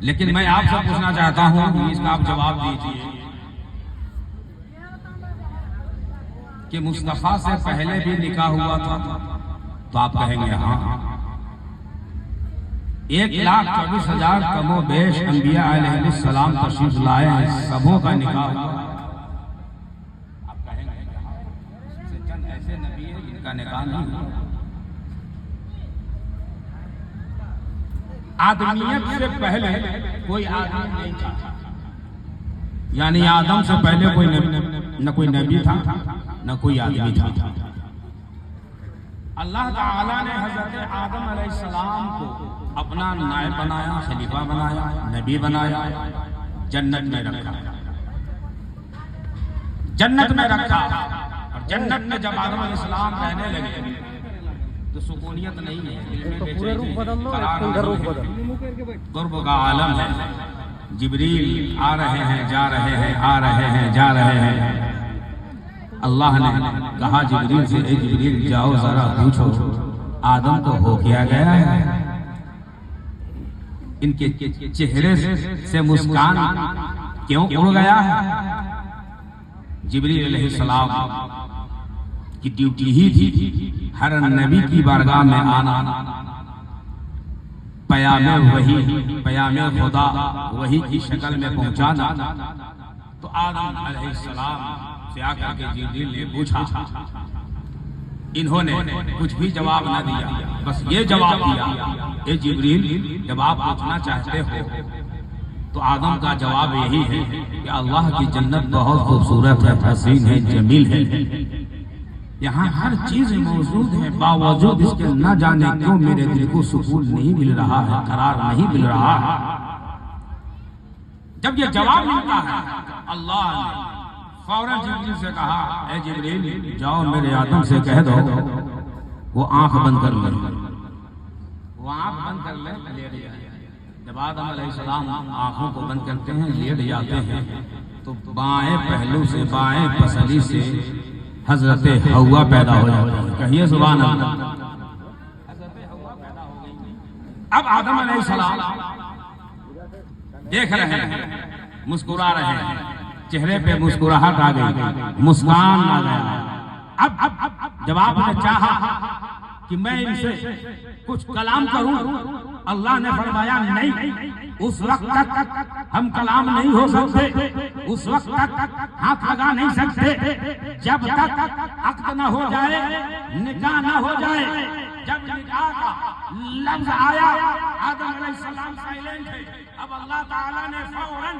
लेकिन मैं आपसे पूछना चाहता हूं कि इसका आप जवाब दीजिए कि मुस्तफा से पहले भी निकाह हुआ था? तो आप कहेंगे हाँ। 1,24,000 कमोबेश अंबिया अलैहिस्सलाम तशरीफ लाए हैं, सबों का निकाह हुआ। आप कहेंगे चंद ऐसे नबी हैं जिनका निकाह नहीं हुआ। आदमियत से पहले कोई आदमी नहीं था, यानी आदम से पहले कोई न कोई नबी था न कोई आदमी था। अल्लाह ताला ने हजरत आदम अलैहिस्सलाम को अपना नायब बनाया, खलीफा बनाया, नबी बनाया, जन्नत में रखा। जन्नत में रखा और जन्नत में जब आदम अलैहिस्सलाम रहने लगे तो सुकूनियत नहीं है, गुर्ब का आलम है। जिब्रील आ रहे हैं, जा रहे हैं, आ रहे हैं, जा रहे हैं। अल्लाह ने कहा जिब्रील से, ए जिब्रील जाओ जरा पूछो आदम को हो क्या गया है। इनके चेहरे से मुस्कान क्यों उड़ गया है? जिब्रील अलैहिस्सलाम की ड्यूटी ही थी हर नबी की बारगाह में आना, पयामे वही, पयामे खुदा वही की शक्ल में पहुंचाना। तो आदम अलैहिस्सलाम से आकर के जिब्रील ने पूछा, इन्होंने कुछ भी जवाब न दिया, बस ये जवाब दिया, ए जिब्रील जब आप पूछना चाहते हो तो आदम का जवाब यही है कि अल्लाह की जन्नत बहुत खूबसूरत है, हसीन है, जमील है, यहाँ हर चीज मौजूद है, बावजूद इसके न जाने क्यों मेरे दिल को सुकून नहीं मिल रहा है, करार नहीं मिल रहा है। जब ये जवाब मिलता है अल्लाह ने फौरन जिब्रील से कहा, ए जिब्रील जाओ मेरे आदम से कह दो वो आंख बंद कर ले, वो आंख बंद कर ले, लेट जाए। जब आदम अलैहिस्सलाम आंखों को बंद करते हैं, लेट जाते हैं, तो बाएं पहलू से, बाएं पसली से हजरत हव्वा पैदा हो जाती है। कहिए सुभान अल्लाह। हजरत हव्वा पैदा हो गई। अब आदम अलैहिस्सलाम देख रहे हैं, मुस्कुरा रहे हैं, चेहरे पे मुस्कुराहट आ गई, मुस्कान आ गया। अब जब आपने चाहा कि मैं इनसे कुछ कलाम करूं, अल्लाह ने फरमाया नहीं, उस वक्त तक हम कलाम नहीं हो सकते, उस वक्त तक हाथ लगा नहीं सकते जब तक अक्द न हो जाए, निकाह न हो जाए। जब निकाह का लफ्ज आया आदम अलैहिस्सलाम साइलेंट थे। अब अल्लाह ताला ने फौरन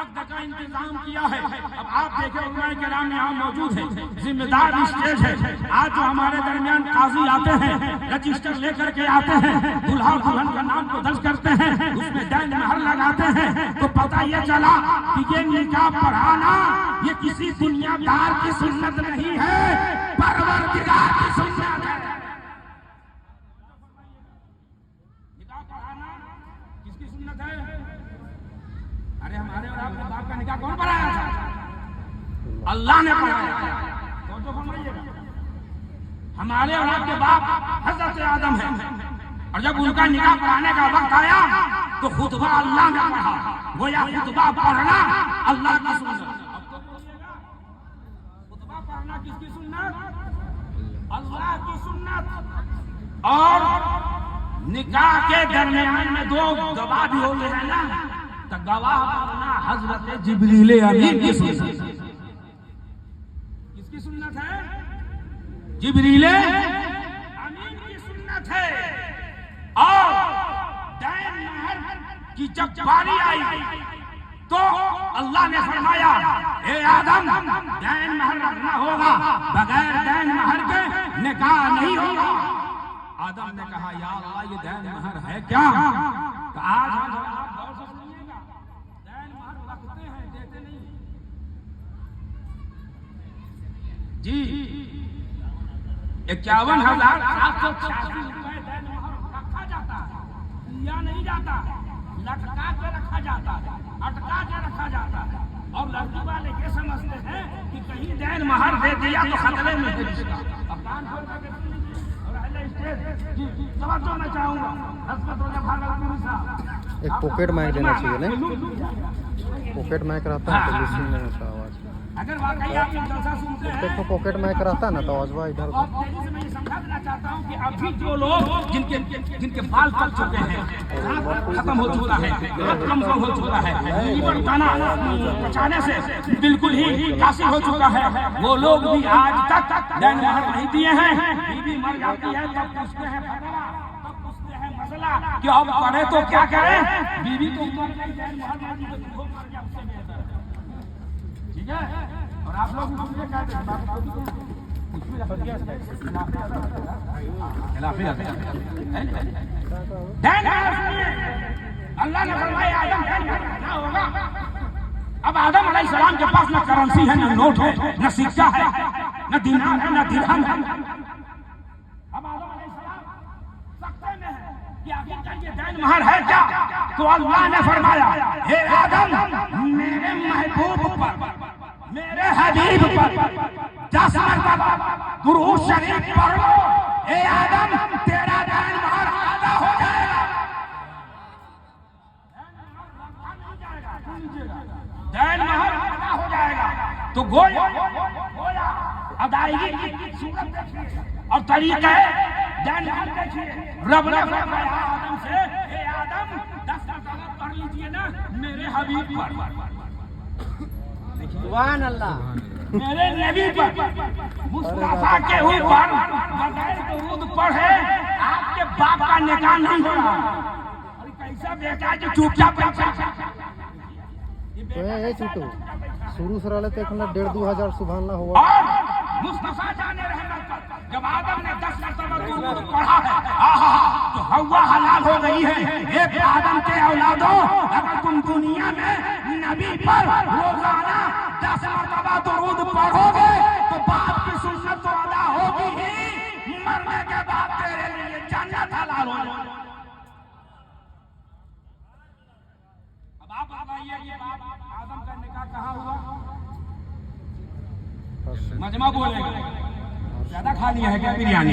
अक्द का इंतजाम किया है। अब आप देखें उलमाए किराम यहाँ मौजूद है, जिम्मेदार स्टेज है। आज जो हमारे दरमियान काजी आते हैं, रजिस्टर लेकर के आते हैं, दुल्हा दुल्हन का नाम को दर्ज करते हैं, उसमें दैन महर लगाते हैं, तो पता ये चला कि ये निकाह पढ़ाना ये किसी दुनियादार की सुन्नत नहीं है, परवरदिगार की सुन्नत है। निकाह पढ़ाना किसकी सुन्नत है? अरे हमारे और आपके बाप का निकाह कौन पढ़ाया था? अल्लाह ने पढ़ाया। तो फरमाइएगा, हमारे और आपके बाप हजरत आदम है, और जब उनका निकाह पढ़ाने का वक्त आया तो खुतबा अल्लाह ने पढ़ा। वो या खुतबा पढ़ना अल्लाह की सुन्नत। खुतबा पढ़ना किसकी सुन्नत? अल्लाह की सुन्नत। और निकाह के दरमियान में दो गवाह भी होते हैं ना, तो गवाह पढ़ना हजरत जिब्रील अमीन की सुन्नत। किसकी सुन्नत है? जिब्रील अमीन की सुन्नत है। और दैन महर की जब बारी आई तो अल्लाह ने फरमाया, ए आदम दैन महर रखना होगा, बगैर दैन महर के निकाह नहीं होगा। आदम ने कहा, या अल्लाह ये दैन महर है क्या? तो आज आप गौर से सुनिएगा, दैन महर रखते हैं, देते नहीं जी। 51,786 रुपए दैन महर रखा जाता है, लिया नहीं जाता, लटका के रखा जाता है, अटका के रखा जाता है। और लड़की वाले ये समझते हैं कि कहीं दैन महर दे दिया तो खतरे में है रिश्ता। अब कान खोल करके सुन लीजिए और अहले स्टेज जी तवज्जो मैं चाहूंगा, हज़रत भागलपुरी साहब एक पॉकेट माइक देना चाहिए ना, पॉकेट माइक रहता है तो मिसिंग नहीं होता आवाज़। अगर वाकई आप ये जलसा सुनते हैं तो पॉकेट माइक रहता है ना तो आवाज़ इधर और तेजी से मैं ये समझा देना चाहता हूँ कि अभी जो लोग जिनके बाल कट चुके हैं, दांत खत्म हो चुका है, हाथ कमजोर हो चुका है, लीवर दाना पचाने से बिल्कुल ही कासिर हो चुका है, वो लोग भी आज तक दैन महर नहीं दिए हैं। बीवी मर जाती है तब पूछते हैं फतवा, तब पूछते हैं मसला कि अब करें तो क्या करें, बीवी तो मर गई, दैन महर नहीं दी तो वो मर गया, उससे बेहतर है। ठीक है, और आप लोग मुझे कहते हैं अल्लाह ने फरमाया आदम ना होगा। अब आदम अलैहिस्सलाम के पास न करेंसी है, न नोट है, न सिक्का है, न दिनार है, न दिरहम है। अब आदम अलैहिस्सलाम सकते में है कि आखिरकार ये दैन महर है क्या? तो अल्लाह ने फरमाया, हे आदम, मेरे महबूब पर, मेरे हबीब पर 10 मरतबा दुरूद शरीफ पढ़ लो, हे आदम तेरा दैन महर अदा हो जाएगा। दैन महर अदा हो जाएगा। तो गोया अदायगी की सूरत देखिए और तरीका है दैन महर देखिए। रब ने फरमाया आदम से, हे आदम 10 मरतबा पढ़ लीजिए ना मेरे हबीब पर, सुभान अल्लाह, मेरे नबी पर, मुस्तफा के ऊपर बगैर दुरूद पढ़े आपके बाप का निकाह नहीं हो रहा। और कैसा बेटा जो चुपचाप तो ये चुटू शुरू से रहले तो 1.5-2 हजार सुभान अल्लाह हुआ। और मुस्तफा जाने रहमत पर जब आदम ने 10 मरतबा दुरूद पढ़ा है, आहा तो हव्वा हलाल हो गई है। एक आदम के औलादों, अगर तुम दुनिया में नबी पर रोजाना 10 मरतबा दुरूद पढ़ोगे तो बाप की सुन्नत तो अदा होगी ही, मरने के बाद तेरे लिए जन्नत हलाल हो जाएगी। अब आप बताइए ये बाप आदम का निकाह कहाँ हुआ? मजमा बोलेगा, ज्यादा खा लिया है क्या बिरयानी?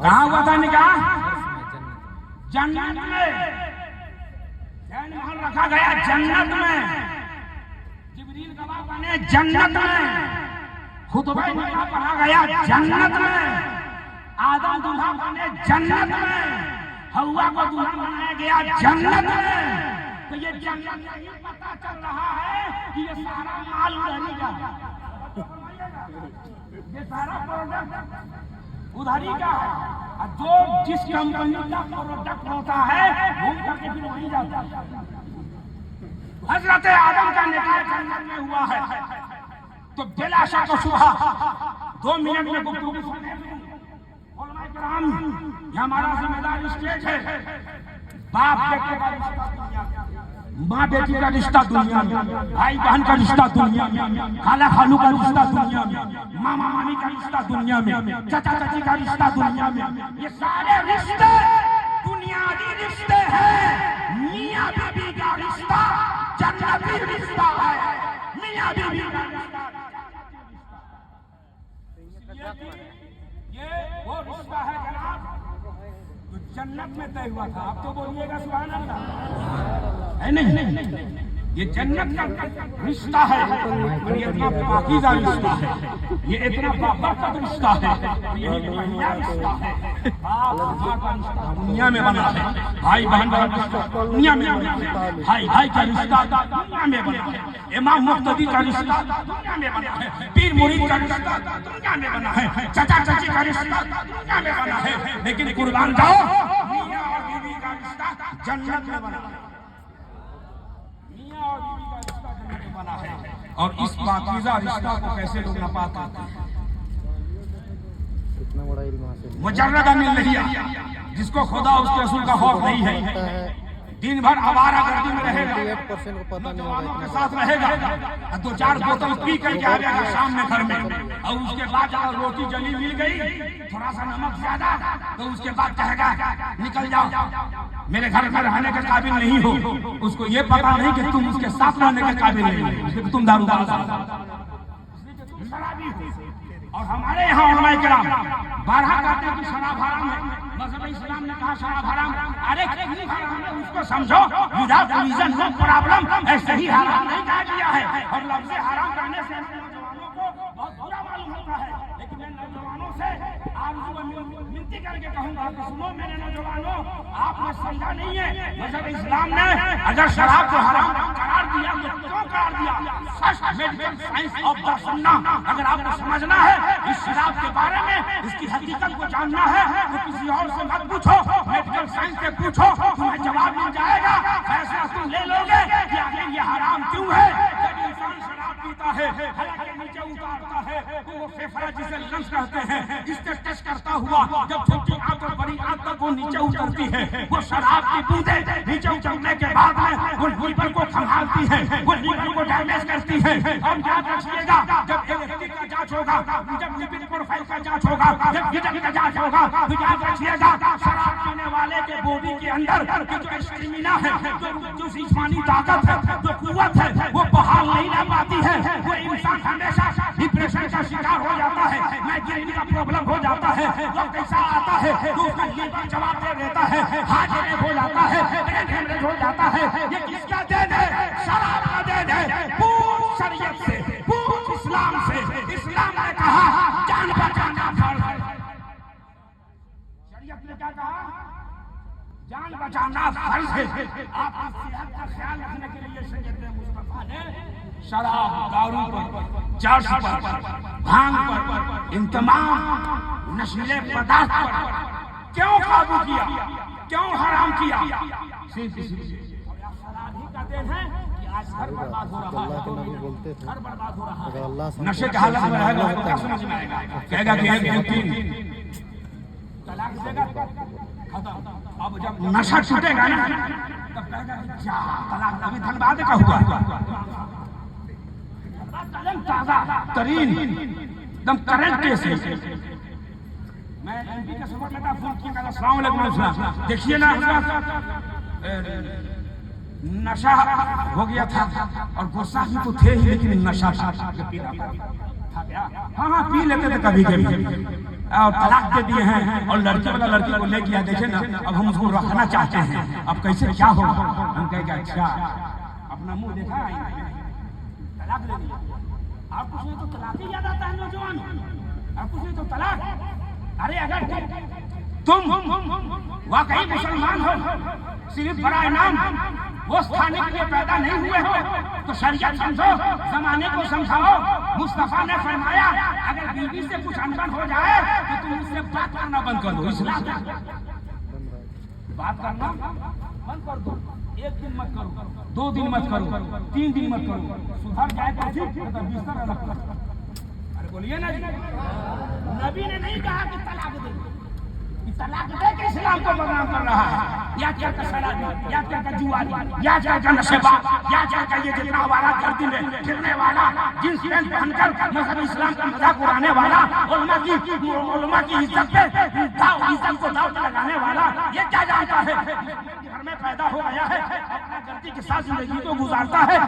कहाँ हुआ था निकाह? जन्नत में। दैन महर रखा गया जन्नत में, जिब्रील गवाह बने जन्नत में, खुतबा निकाह पढ़ा गया जन्नत में, आदम दूल्हा बने जन्नत में, हव्वा को दूल्हा बनाया गया जन्नत में। तो ये जन्नत में ये पता चल रहा है कि ये सारा माल उधरी का, ये सारा प्रोडक्ट उधरी का है। और जो जिस कंपनी का प्रोडक्ट होता है घूम करके फिर वहीं जाता है। हजरत आदम का निकाह जन्नत में हुआ है। तो बिला शक व शुबहा 2 मिनट में गुफ्तगू सुने। उलमा किराम, ये हमारा जिम्मेदार स्टेज है। बाप बेटे का रिश्ता दुनिया में, माँ बेटी का रिश्ता दुनिया में, भाई बहन का रिश्ता दुनिया में, खाला खालू का रिश्ता दुनिया में, मामा मामी का रिश्ता दुनिया में, चाचा चाची का रिश्ता दुनिया में। ये सारे रिश्ते बुनियादी रिश्ते हैं। मियाँ बीबी का रिश्ता जन्नती रिश्ता है। मियाँ बीबी का रिश्ता ये वो रिश्ता है जनाब जो जन्नत में तय हुआ था। आप तो बोलिएगा सुभान अल्लाह, है नहीं? ये जन्नत का रिश्ता है, और ये इतना पाकीज़ा रिश्ता है, ये इतना बाबरकत रिश्ता है, ये बढ़िया रिश्ता है। बाप माँ का रिश्ता दुनिया में बना है, भाई बहन का रिश्ता दुनिया में बना है, भाई भाई का रिश्ता दुनिया में बना है, इमाम मुक्तदी का रिश्ता दुनिया में बना है, पीर मुरीद का रिश्ता दुनिया में बना है, चाचा चाची का रिश्ता दुनिया में बना है। लेकिन कुर्बान जाओ, मियाँ और बीवी का रिश्ता जन्नत में बना है। और बीवी का रिश्ता जन्नत में बना है। और इस पाकीज़ा रिश्ता को कैसे लोग नापाक करते हैं? इतना बड़ा इल्म हासिल मुजर्रद मिल रही है, जिसको खुदा उसके रसूल का खौफ नहीं है, दिन भर आवारा गर्दी में रहेगा, 98% को पता नहीं नौजवानों के होगा। साथ रहेगा, 2-4 बोतल पी करके आ जाएगा शाम में घर में, और उसके बाद अगर रोटी जली मिल गई, थोड़ा सा नमक ज्यादा, तो उसके बाद कहेगा निकल जाओ, मेरे घर में रहने के काबिल नहीं हो। उसको ये पता नहीं कि तुम उसके साथ रहने के काबिल नहीं हो, इसलिए तुम दारूबाज शराबी हो। और हमारे यहाँ उलमाए किराम 12 कहते हैं कि शराब हराम है, मजहब इस्लाम ने कहा शराब हराम, अरे क्यों हराम है उसको समझो, विदाउट रीजन नो प्रॉब्लम, ऐसे ही हराम नहीं कहा गया है। और लफ्ज़ हराम कहने से नौजवानों को बहुत बुरा मालूम होता है, लेकिन मैं नौजवानों से विनती करके कहूंगा कि सुनो मेरे नौजवानों, आपने समझा नहीं है मजहब इस्लाम ने अगर शराब को हराम करार दिया तो क्यों करार दिया? First medical science of the सुन्ना, अगर आपको समझना है इस शराब के बारे में, इसकी हकीकत को जानना है तो किसी और से मत पूछो, मेडिकल साइंस से पूछो, तुम्हें जवाब मिल जाएगा। फैसला तुम ले लोगे कि आखिर ये हराम क्यों है। जब इंसान शराब पीता है, हालांकि नीचे उतारता है तो वो फेफड़ा जिसे लंग्स कहते हैं, इसके टेस्ट करता हुआ जब छोटी आंत और बड़ी आंत तक वो नीचे उतरती है, वो शराब की बूंदें नीचे उतरने के बाद में वो लीवर को संभालती है, वो लीवर को डैमेज करती है। और याद रखिएगा जब इलेक्ट्रिक का जांच होगा, जब लिपिड प्रोफाइल का जांच होगा, जब विटामिन का जांच होगा, तो याद रखिएगा शराब पीने वाले के बॉडी के अंदर जो स्टेमिना है, जो जिस्मानी ताकत है, जो कुव्वत है, वो बहाल नहीं रह पाती है। वो इंसान हमेशा डिप्रेशन का शिकार हो जाता है, माइग्रेन का प्रॉब्लम हो जाता है, वो कैसा आता है तो उसका लीवर जवाब दे देता है, हार्ट अटैक हो जाता है, ब्रेन हेमरेज हो जाता है। ये किसका देन है? शराब का देन है। पूछ शरीयत से, पूछ इस्लाम से, इस्लाम ने कहा जान बचाना फर्ज है। शरीयत ने क्या कहा? जान बचाना फर्ज है। आपकी सेहत का ख्याल रखने के लिए शरीयत मुस्तफा ने शराब, दारू पर, चर्च पर, भांग पर, इन तमाम नशीले पदार्थ पर क्यों काबू किया, क्यों हराम किया? सिर्फ शराब ही का देन है कि आज घर बर्बाद हो रहा है, घर बर्बाद हो रहा है। नशे के हालत में रहेगा तो क्या समझ में आएगा? कहेगा कि 1 2 3 तलाक देगा, खत्म। अब जब नशा छूटेगा ना तब कहेगा क्या तलाक, अभी धनबाद का हुआ ताजा तरीन एकदम करंट केस है। मैं एमपी का सफर लेता फोन किया, अस्सलाम वालेकुम, देखिए ना नशा हो गया था और गुस्सा ही तो थे ही, लेकिन नशा था क्या? हाँ पी लेते थे कभी कभी, और तलाक दे दिए हैं और लड़के वाला लड़की को ले गया। देखे ना अब हम उसको रखना चाहते हैं, अब कैसे क्या होगा? हम कहेंगे अच्छा अपना मुंह देखा, तलाक दे दिया। आप कुछ नहीं तो तलाक ही याद आता है नौजवान, आप कुछ नहीं तो तलाक। अरे अगर तुम वाकई मुसलमान हो, सिर्फ बड़ा इनाम वो खाने के लिए पैदा नहीं हुए हो तो शरीयत समझो, जमाने को समझाओ। मुस्तफा ने फरमाया अगर बीवी से कुछ अनबन हो जाए तो तुम उससे बात करना बंद कर दो। इस्लाम बात करना बंद कर दो, 1 दिन मत करो, 2 दिन मत करो, 3 दिन मत करो, सुधर जाए तो ठीक, तो बिस्तर अलग करो। अरे बोलिए ना जी, नबी ने नहीं कहा कि तलाक दे, तलाक दे के इस्लाम को बदनाम कर रहा है, या क्या का शराबी, या क्या का जुआरी, या क्या का नशेबाज, या क्या का ये जितना वाला गर्दी में फिरने वाला, जींस पैंट पहनकर मजहब इस्लाम का मजाक उड़ाने वाला, उलमा की इज्जत पे इज्जत को दांव पे लगाने वाला, ये क्या जानता है? घर में पैदा हो गया है, अपना गलती के साथ जिंदगी को गुजारता है,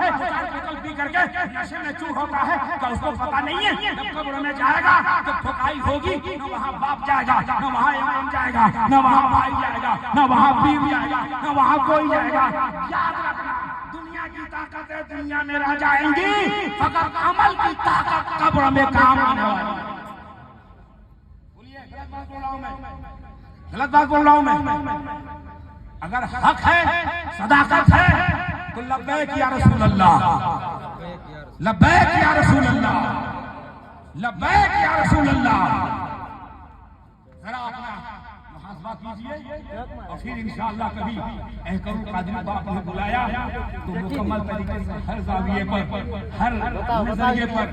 पी करके नशे में चूर होता है, तो उसको पता नहीं है जब कब्र में जाएगा तो ठोकाई होगी, न वहाँ बाप जाएगा, न वहाँ इमाम जाएगा, न वहाँ भाई जाएगा, न वहाँ पीर जाएगा, न वहाँ कोई जाएगा। याद रखना, दुनिया की ताकतें दुनिया में रह जाएंगी, फकत अमल की ताकत कब्र में काम आने वाली। बोलिए गलत बात बोल रहा हूँ मैं, गलत बात बोल रहा हूँ मैं। अगर हक है, सदाकत है तो लब्बैक या रसूल अल्लाह, लब्बैक या रसूल अल्लाह, लब्बैक या रसूल अल्लाह। जरा अपना मुहासबा कीजिए और फिर इंशाअल्लाह कभी अहकरुल कादिर बाप ने बुलाया तो मुकम्मल तरीके से हर जाविये पर, हर नजरिए पर,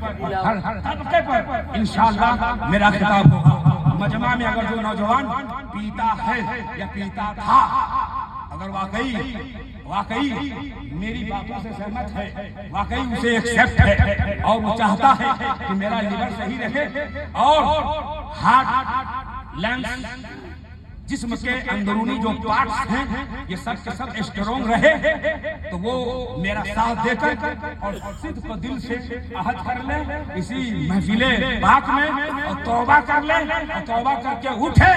हर तबके पर इंशाअल्लाह मेरा खिताब होगा। मजमा में अगर जो नौजवान पीता है या पीता था, अगर वाकई मेरी बातों से सहमत है, वाकई उसे एक्सेप्ट है और वो चाहता है कि मेरा लिवर सही रहे और हार्ट, लंग्स, जिस्म के अंदरूनी जो पार्ट्स हैं ये सब के सब स्ट्रोंग रहे, तो वो मेरा साथ देकर और सिद्ध को दिल से अहद कर ले इसी महफिले पाक में, और तौबा कर ले, और तौबा करके उठे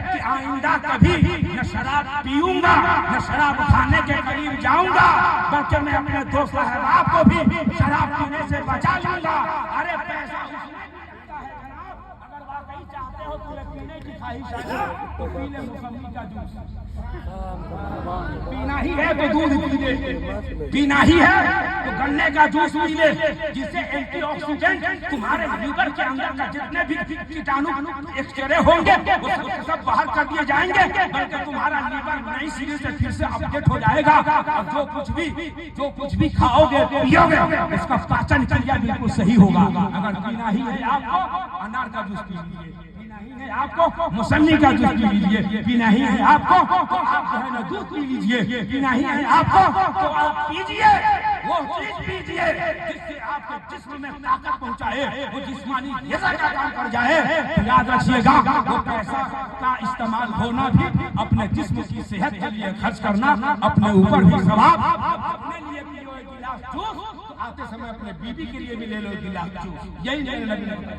कि आइंदा कभी न शराब पीऊंगा, न शराब खाने के करीब जाऊंगा, बल्कि मैं अपने दोस्त अहबाब को भी शराब पीने से बचा लूंगा। अरे पैसा अगर वाकई चाहते हो तुम्हें पीने की ख्वाहिश है तो पी ले मौसमी का जूस। पीना ही है तो दूध पी ले, पीना ही है तो गन्ने का जूस पी ले, जिससे एंटीऑक्सीडेंट तुम्हारे लीवर के अंदर का जितने भी कीटाणु एक्सरे होंगे वो सब बाहर कर दिए जाएंगे, बल्कि तुम्हारा लीवर नई सिरे से फिर से अपडेट हो जाएगा। और जो कुछ भी खाओगे पियोगे उसका पाचन क्रिया बिल्कुल सही होगा। अगर पीना ही है आपको अनार का जूस पी लीजिए, पीना ही है आपको मौसमी का जूस पी लीजिए, पीना ही है आपको तो आप जो है ना दूध पी लीजिए, पीना ही है आपको तो आप पीजिए वो चीज पीजिए जिससे आपके जिस्म में ताकत पहुंचाए, वो जिस्मानी ग़िज़ा का काम कर जाए। तो याद रखिएगा वो पैसा का इस्तेमाल होना भी अपने जिस्म की सेहत के लिए खर्च करना, अपने ऊपर भी सवाब। अपने लिए पियो एक गिलास जूस, आते समय अपने बीबी के लिए भी ले लो एक गिलास जूस। यही मेरे नबी ने बताया।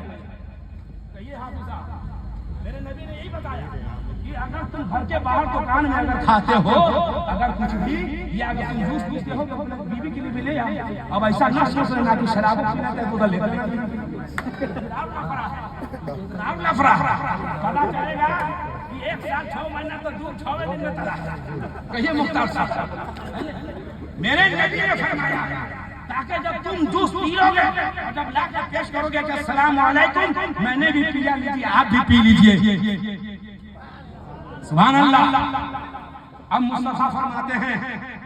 कहिए हाफिज़ा, मेरे नबी ने यही बताया कि अगर तुम घर के बाहर दुकान में अगर खाते हो, अगर कुछ भी या अगर तुम जूस पीते हो तो अपने बीबी के लिए भी ले आओ। अब ऐसा ना सोचना कि शराब पीना है तो ले लफड़ा पता चलेगा कि 1 साल 6 महीना तो दूध 6 दिन में तला। कहिए मुख्तार साहब, मेरे नबी ने फरमाया ताकि जब तुम जूस पियोगे और जब लाकर पेश करोगे कि अस्सलाम वालेकुम मैंने भी पिया लीजिए, आप भी पी लीजिए। सुभान अल्लाह। अब मुस्तफा फरमाते हैं,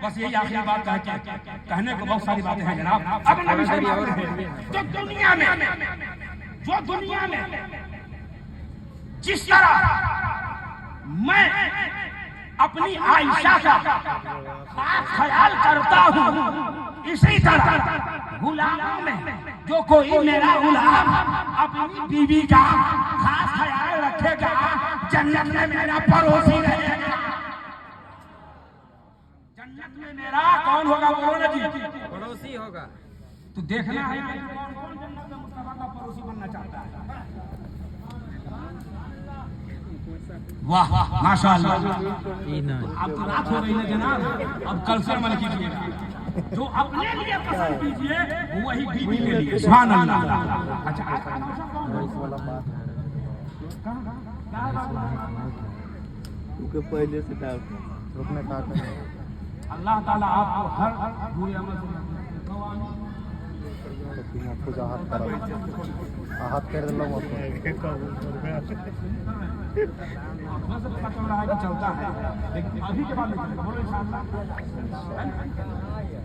बस यही आखिरी बात कहने को बहुत सारी बातें हैं जनाब। अब नबी फरमाते हैं जो दुनिया में जिस तरह मैं अपनी आयशा का खास ख्याल करता हूँ, इसी तरह गुलामों में जो कोई मेरा गुलाम अपनी बीवी का खास ख्याल रखेगा, जन्नत में मेरा पड़ोसी रहेगा। जन्नत में मेरा कौन होगा बोलो ना जी? पड़ोसी होगा। तो देखना है कौन कौन जन्नत में मुस्तफा का पड़ोसी बनना चाहता है। वाह माशाअल्लाह। अब तो रात हो गई है जनाब, अब कल से अमल कीजिएगा। जो अपने लिए पसंद कीजिए वही बीवी के लिए। सुभान अल्लाह। अच्छा पहले से डाउट रुकने का अल्लाह ताला आपको हर बुरे अमल से हाथ कर चलता है, लेकिन अभी के बाद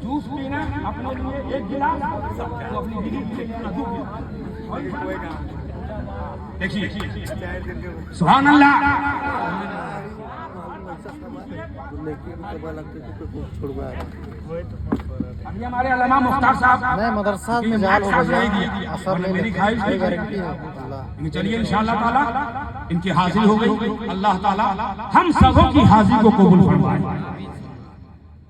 जूस पीना अपने लिए 1 गिलास, तो अपनी बीवी के लिए 2 गिलास। देखिए सुभान अल्लाह। अभी हमारे अल्लामा मुख्तार साहब नहीं मदरसा में जाल हो गया, असर नहीं मेरी ख्वाहिश है, गारंटी है अल्लाह। चलिए इंशाअल्लाह ताला इनकी हाजिरी हो गई। अल्लाह ताला हम सबों की हाजिरी को कबूल फरमाए।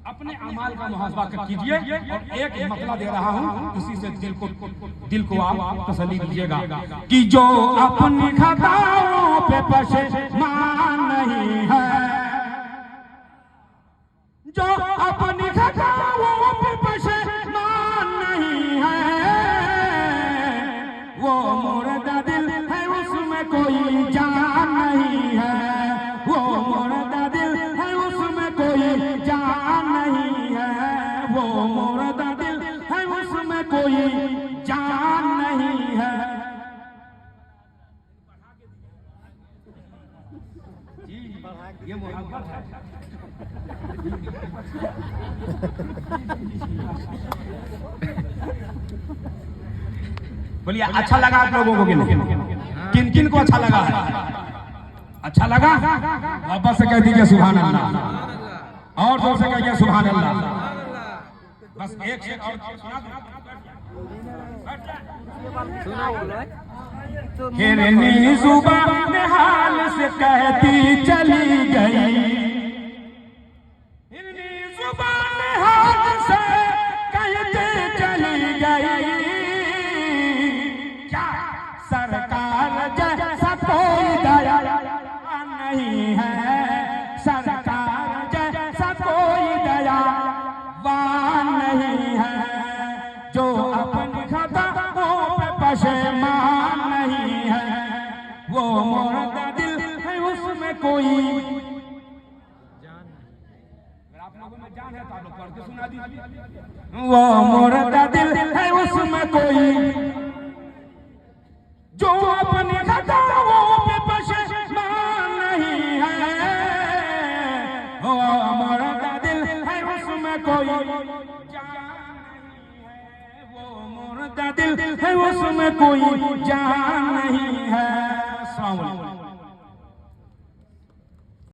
अपने अमाल का मुहासबा कीजिए और एक मसला दे रहा हूँ, इसी से दिल को आप तसल्ली दीजिएगा कि जो अपनी खताओं पे पशेमान नहीं है, जो अपनी खताओं पे पशेमान नहीं है, वो मुर्दा दिल है उसमें कोई जान नहीं है, वो मुर्दा दिल है उसमें कोई जान नहीं है, वो मुर्दा दिल है उसमें कोई जान नहीं है। ये मोहब्बत है। बोलिए अच्छा लगा आप लोगों को? किन किन को अच्छा लगा है? अच्छा लगा वापस से कह दीजिए सुभान अल्लाह, और जोर से कहिए सुभान अल्लाह। बस एक शेर और सुना दो। हिरनी जुबान हाल से कहती चली गई, हिरनी जुबान हाल से कहती चली गई, क्या सरकार जैसा कोई दया नहीं है, सरकार जैसा कोई दया वान नहीं है, जो अपनी खताओं पे पशेमान नहीं है, वो मुर्दा दिल है उसमें कोई जान नहीं। आप लोगों में जान है तो आप लोग पढ़ के सुना दीजिए। वो मुर्दा दिल है उसमें कोई जो अपनी खताओं पे पशेमान नहीं है, वो मुर्दा दिल है उसमें कोई दिल है उसमें कोई जान नहीं है। अस्सलाम वालेकुम।